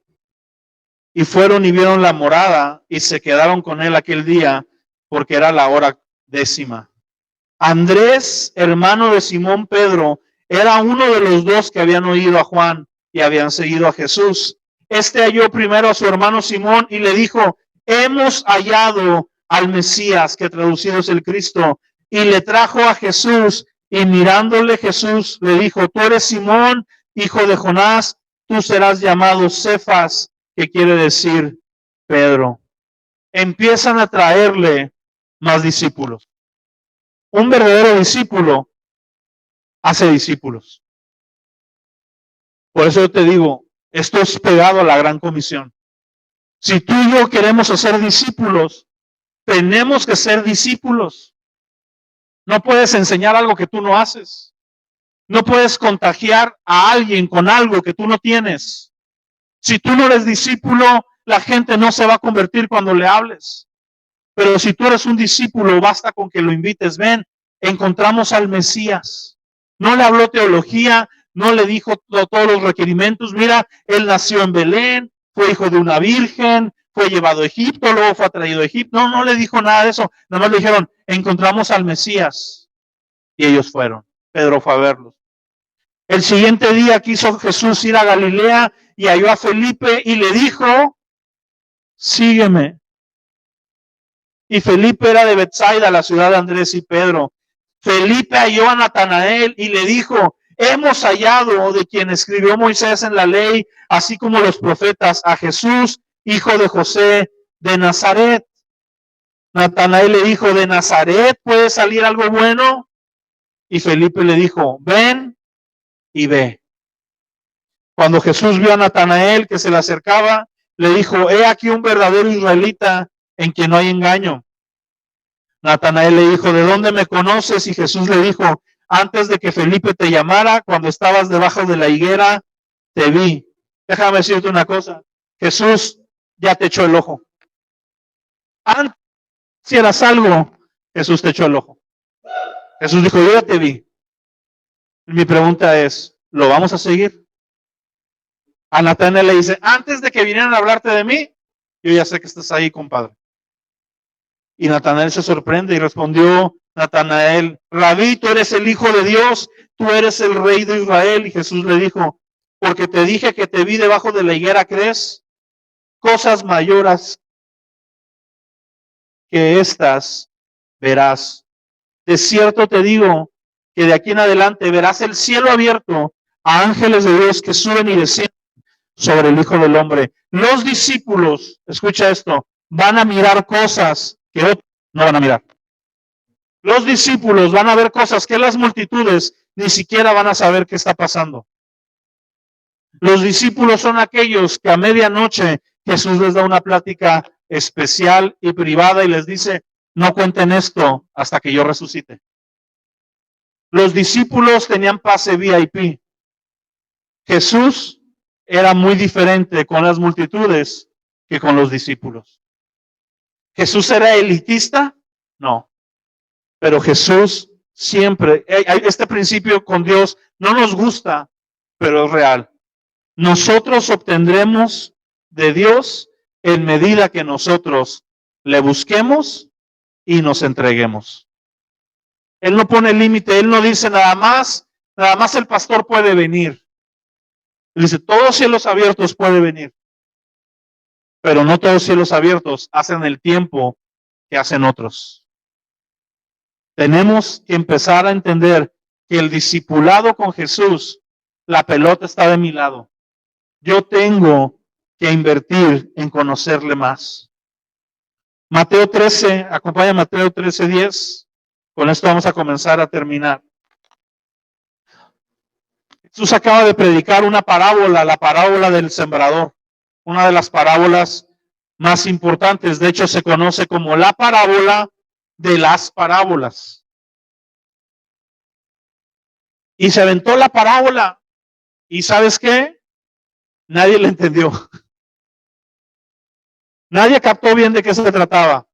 Y fueron y vieron la morada y se quedaron con él aquel día porque era la hora 10. Andrés, hermano de Simón Pedro, era uno de los 2 que habían oído a Juan y habían seguido a Jesús. Este halló primero a su hermano Simón y le dijo, hemos hallado al Mesías, que traducido es el Cristo, y le trajo a Jesús, y mirándole Jesús le dijo, tú eres Simón, hijo de Jonás, tú serás llamado Cefas, que quiere decir Pedro. Empiezan a traerle más discípulos. Un verdadero discípulo hace discípulos. Por eso yo te digo, esto es pegado a la gran comisión. Si tú y yo queremos hacer discípulos, tenemos que ser discípulos. No puedes enseñar algo que tú no haces. No puedes contagiar a alguien con algo que tú no tienes. Si tú no eres discípulo, la gente no se va a convertir cuando le hables. Pero si tú eres un discípulo, basta con que lo invites. Ven, encontramos al Mesías. No le habló teología, no le dijo todos los requerimientos. Mira, él nació en Belén, fue hijo de una virgen, fue llevado a Egipto, luego fue atraído a Egipto. No le dijo nada de eso. Nada más le dijeron, encontramos al Mesías. Y ellos fueron. Pedro fue a verlos. El siguiente día quiso Jesús ir a Galilea y halló a Felipe y le dijo, sígueme. Y Felipe era de Betsaida, la ciudad de Andrés y Pedro. Felipe halló a Natanael y le dijo, hemos hallado de quien escribió Moisés en la ley, así como los profetas, a Jesús, hijo de José de Nazaret. Natanael le dijo, ¿de Nazaret puede salir algo bueno? Y Felipe le dijo, ven y ve. Cuando Jesús vio a Natanael que se le acercaba, le dijo, he aquí un verdadero israelita en quien no hay engaño. Natanael le dijo, ¿de dónde me conoces? Y Jesús le dijo, antes de que Felipe te llamara, cuando estabas debajo de la higuera, te vi. Déjame decirte una cosa, Jesús ya te echó el ojo. Antes si eras algo, Jesús te echó el ojo. Jesús dijo, yo ya te vi. Mi pregunta es, ¿lo vamos a seguir? A Natanael le dice, antes de que vinieran a hablarte de mí, yo ya sé que estás ahí, compadre. Y Natanael se sorprende y respondió Natanael, Rabí, tú eres el Hijo de Dios, tú eres el Rey de Israel. Y Jesús le dijo, porque te dije que te vi debajo de la higuera, ¿crees? Cosas mayores que estas verás. De cierto te digo que de aquí en adelante verás el cielo abierto, a ángeles de Dios que suben y descienden sobre el Hijo del Hombre. Los discípulos, escucha esto, van a mirar cosas que otros no van a mirar. Los discípulos van a ver cosas que las multitudes ni siquiera van a saber qué está pasando. Los discípulos son aquellos que a medianoche Jesús les da una plática especial y privada y les dice, no cuenten esto hasta que yo resucite. Los discípulos tenían pase VIP. Jesús era muy diferente con las multitudes que con los discípulos. ¿Jesús era elitista? No. Pero Jesús siempre, este principio con Dios no nos gusta, pero es real. Nosotros obtendremos de Dios en medida que nosotros le busquemos y nos entreguemos. Él no pone límite, Él no dice nada más el pastor puede venir. Él dice, todos cielos abiertos puede venir. Pero no todos cielos abiertos hacen el tiempo que hacen otros. Tenemos que empezar a entender que el discipulado con Jesús, la pelota está de mi lado. Yo tengo que invertir en conocerle más. Mateo 13, acompaña Mateo 13:10. Con esto vamos a comenzar a terminar. Jesús acaba de predicar una parábola, la parábola del sembrador, una de las parábolas más importantes. De hecho, se conoce como la parábola de las parábolas. Y se aventó la parábola. ¿Y sabes qué? Nadie le entendió. Nadie captó bien de qué se trataba.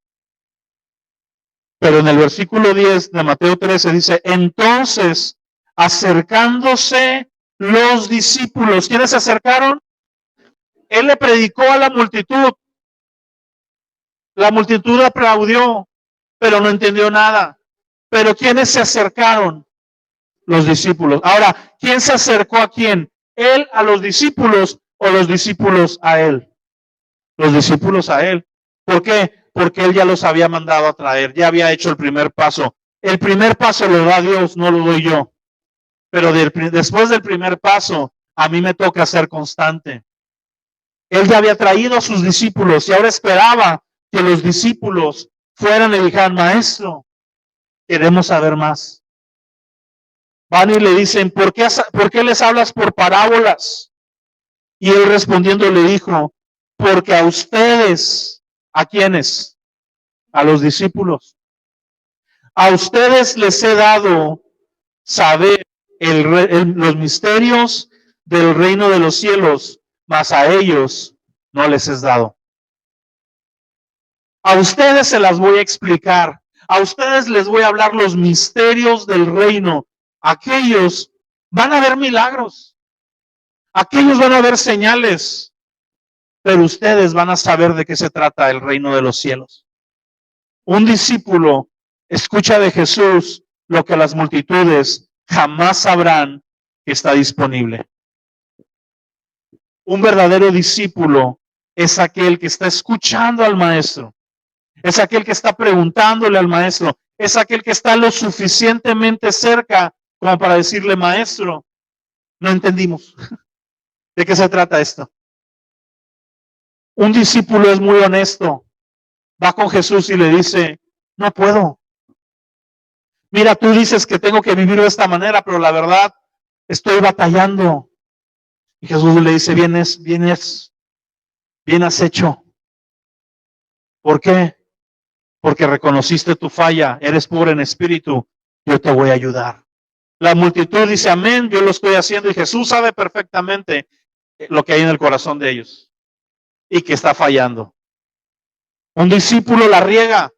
Pero en el versículo 10 de Mateo 13 dice, entonces, acercándose los discípulos, ¿quiénes se acercaron? Él le predicó a la multitud. La multitud aplaudió, pero no entendió nada. Pero ¿quiénes se acercaron? Los discípulos. Ahora, ¿quién se acercó a quién? ¿Él a los discípulos o los discípulos a él? Los discípulos a él. ¿Por qué? Porque él ya los había mandado a traer, ya había hecho el primer paso. El primer paso lo da Dios, no lo doy yo. Pero después del primer paso, a mí me toca ser constante. Él ya había traído a sus discípulos y ahora esperaba que los discípulos fueran y dijeran, maestro, queremos saber más. Van y le dicen, ¿por qué les hablas por parábolas? Y él respondiendo le dijo, porque a ustedes, ¿a quiénes? A los discípulos. A ustedes les he dado saber los misterios del reino de los cielos, mas a ellos no les es dado. A ustedes se las voy a explicar. A ustedes les voy a hablar los misterios del reino. Aquellos van a ver milagros. Aquellos van a ver señales. Pero ustedes van a saber de qué se trata el reino de los cielos. Un discípulo escucha de Jesús lo que las multitudes jamás sabrán que está disponible. Un verdadero discípulo es aquel que está escuchando al maestro. Es aquel que está preguntándole al maestro. Es aquel que está lo suficientemente cerca como para decirle, maestro, no entendimos. ¿De qué se trata esto? Un discípulo es muy honesto. Va con Jesús y le dice, no puedo. Mira, tú dices que tengo que vivir de esta manera, pero la verdad estoy batallando. Y Jesús le dice, bien has hecho. ¿Por qué? Porque reconociste tu falla, eres pobre en espíritu, yo te voy a ayudar. La multitud dice, amén, yo lo estoy haciendo, y Jesús sabe perfectamente lo que hay en el corazón de ellos y que está fallando. Un discípulo la riega.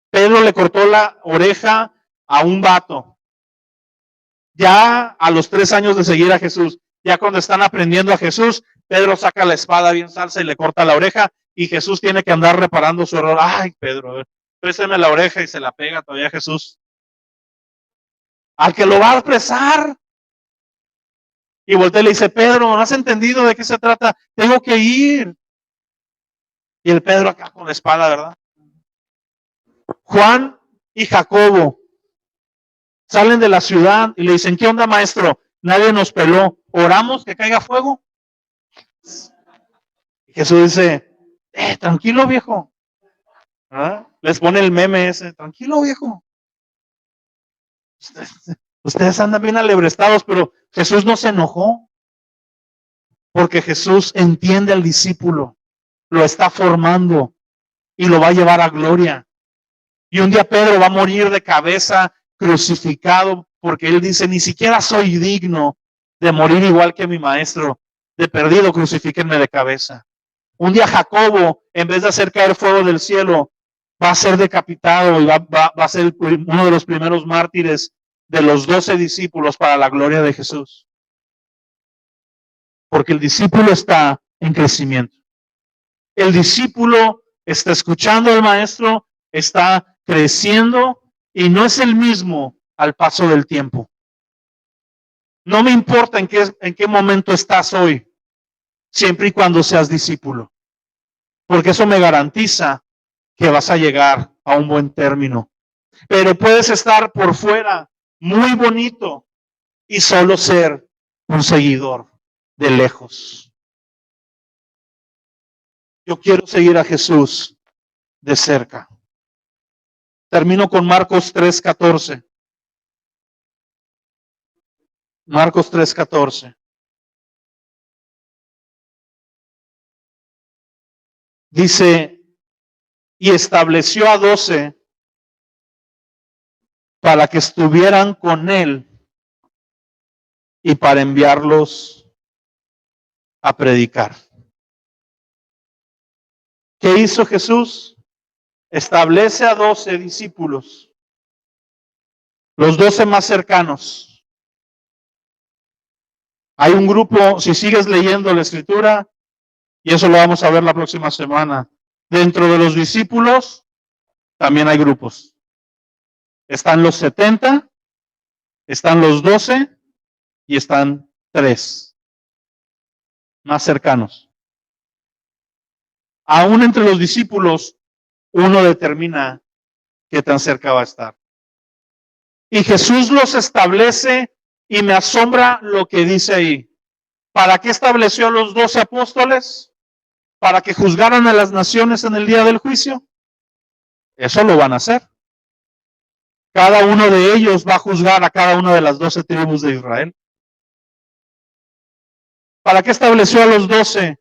Pedro le cortó la oreja a un vato. Ya a los 3 años de seguir a Jesús, ya cuando están aprendiendo a Jesús, Pedro saca la espada bien salsa y le corta la oreja, y Jesús tiene que andar reparando su error. Ay, Pedro, préstame la oreja, y se la pega todavía Jesús. Al que lo va a apresar. Y voltea y le dice, Pedro, ¿no has entendido de qué se trata? Tengo que ir. Y el Pedro acá con la espada, ¿verdad? Juan y Jacobo salen de la ciudad y le dicen, ¿qué onda, maestro? Nadie nos peló. ¿Oramos que caiga fuego? Y Jesús dice, tranquilo, viejo. ¿Ah? Les pone el meme ese, tranquilo, viejo. Ustedes andan bien alebrestados, pero Jesús no se enojó. Porque Jesús entiende al discípulo, lo está formando y lo va a llevar a gloria. Y un día Pedro va a morir de cabeza crucificado, porque él dice, ni siquiera soy digno de morir igual que mi maestro. De perdido, crucifíquenme de cabeza. Un día Jacobo, en vez de hacer caer fuego del cielo, va a ser decapitado y va a ser uno de los primeros mártires de los 12 discípulos para la gloria de Jesús. Porque el discípulo está en crecimiento. El discípulo está escuchando al maestro, está creciendo y no es el mismo al paso del tiempo. No me importa en qué momento estás hoy, siempre y cuando seas discípulo, porque eso me garantiza que vas a llegar a un buen término. Pero puedes estar por fuera muy bonito y solo ser un seguidor de lejos. Yo quiero seguir a Jesús de cerca. Termino con Marcos 3:14. Marcos 3:14. Dice, y estableció a 12 para que estuvieran con él y para enviarlos a predicar. ¿Qué hizo Jesús? Establece a 12 discípulos, los 12 más cercanos. Hay un grupo, si sigues leyendo la escritura, y eso lo vamos a ver la próxima semana, dentro de los discípulos también hay grupos. Están los 70, están los 12 y están 3 más cercanos. Aún entre los discípulos, uno determina qué tan cerca va a estar. Y Jesús los establece, y me asombra lo que dice ahí. ¿Para qué estableció a los 12 apóstoles? ¿Para que juzgaran a las naciones en el día del juicio? Eso lo van a hacer. Cada uno de ellos va a juzgar a cada una de las 12 tribus de Israel. ¿Para qué estableció a los 12?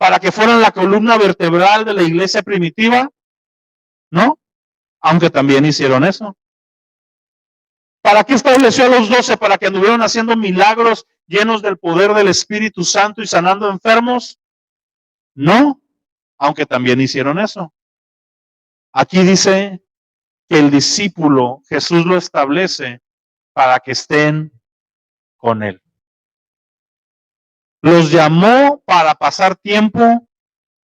para que fueran la columna vertebral de la iglesia primitiva? No, aunque también hicieron eso. ¿Para qué estableció a los 12? Para que anduvieran haciendo milagros llenos del poder del Espíritu Santo y sanando enfermos. No, aunque también hicieron eso. Aquí dice que el discípulo, Jesús lo establece para que estén con él. Los llamó para pasar tiempo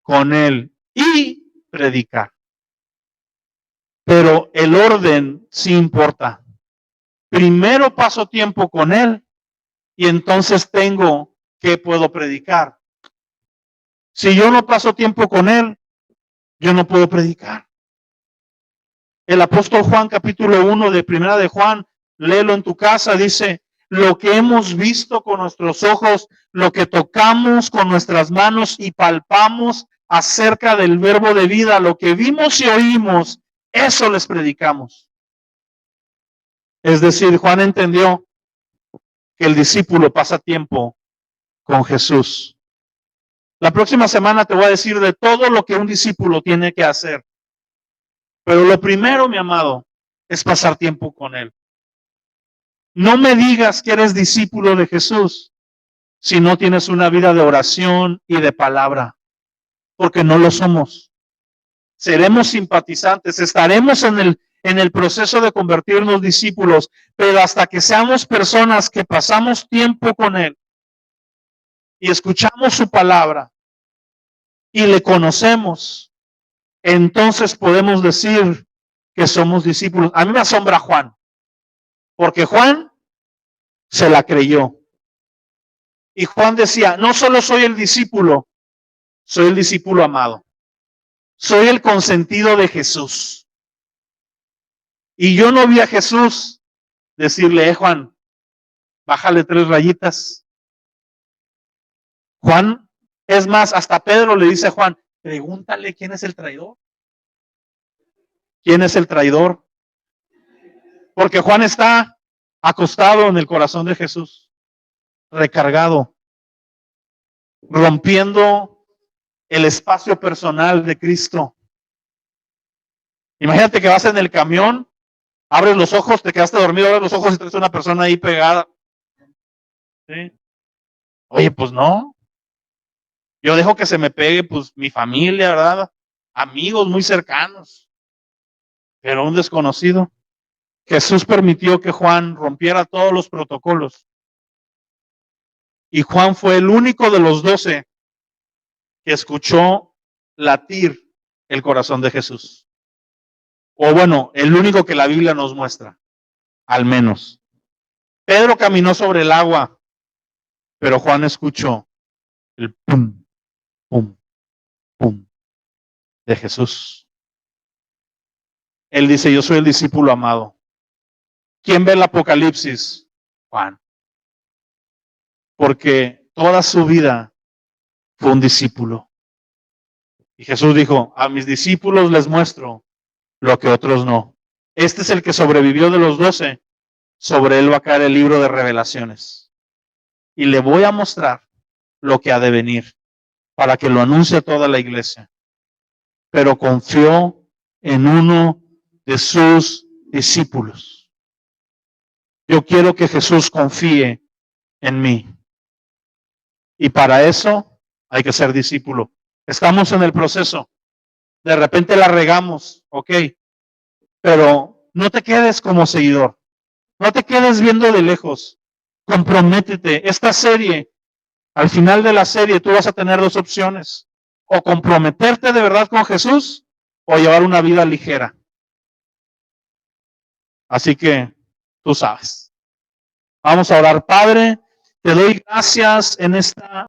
con él y predicar. Pero el orden sí importa. Primero paso tiempo con él y entonces tengo que puedo predicar. Si yo no paso tiempo con él, yo no puedo predicar. El apóstol Juan, capítulo 1 de Primera de Juan, léelo en tu casa, dice: lo que hemos visto con nuestros ojos, lo que tocamos con nuestras manos y palpamos acerca del verbo de vida, lo que vimos y oímos, eso les predicamos. Es decir, Juan entendió que el discípulo pasa tiempo con Jesús. La próxima semana te voy a decir de todo lo que un discípulo tiene que hacer. Pero lo primero, mi amado, es pasar tiempo con él. No me digas que eres discípulo de Jesús si no tienes una vida de oración y de palabra, porque no lo somos. Seremos simpatizantes, estaremos en el proceso de convertirnos discípulos, pero hasta que seamos personas que pasamos tiempo con él y escuchamos su palabra y le conocemos, entonces podemos decir que somos discípulos. A mí me asombra Juan, porque Juan se la creyó. Y Juan decía: no solo soy el discípulo, soy el discípulo amado. Soy el consentido de Jesús. Y yo no vi a Jesús decirle: Juan, bájale 3 rayitas. Juan, es más, hasta Pedro le dice a Juan: pregúntale quién es el traidor. ¿Quién es el traidor? Porque Juan está acostado en el corazón de Jesús, recargado, rompiendo el espacio personal de Cristo. Imagínate que vas en el camión, abres los ojos, te quedaste dormido, abres los ojos y traes una persona ahí pegada. ¿Sí? Oye, pues no. Yo dejo que se me pegue, pues, mi familia, ¿verdad? Amigos muy cercanos. Pero un desconocido. Jesús permitió que Juan rompiera todos los protocolos. Y Juan fue el único de los 12 que escuchó latir el corazón de Jesús. O bueno, el único que la Biblia nos muestra, al menos. Pedro caminó sobre el agua, pero Juan escuchó el pum, pum, pum de Jesús. Él dice: yo soy el discípulo amado. ¿Quién ve el Apocalipsis? Juan. Porque toda su vida fue un discípulo. Y Jesús dijo: a mis discípulos les muestro lo que otros no. Este es el que sobrevivió de los 12. Sobre él va a caer el libro de Revelaciones. Y le voy a mostrar lo que ha de venir, para que lo anuncie a toda la iglesia. Pero confió en uno de sus discípulos. Yo quiero que Jesús confíe en mí. Y para eso hay que ser discípulo. Estamos en el proceso. De repente la regamos, ok. Pero no te quedes como seguidor. No te quedes viendo de lejos. Comprométete. Esta serie, al final de la serie, tú vas a tener 2 opciones. O comprometerte de verdad con Jesús o llevar una vida ligera. Así que tú sabes. Vamos a orar. Padre, te doy gracias en esta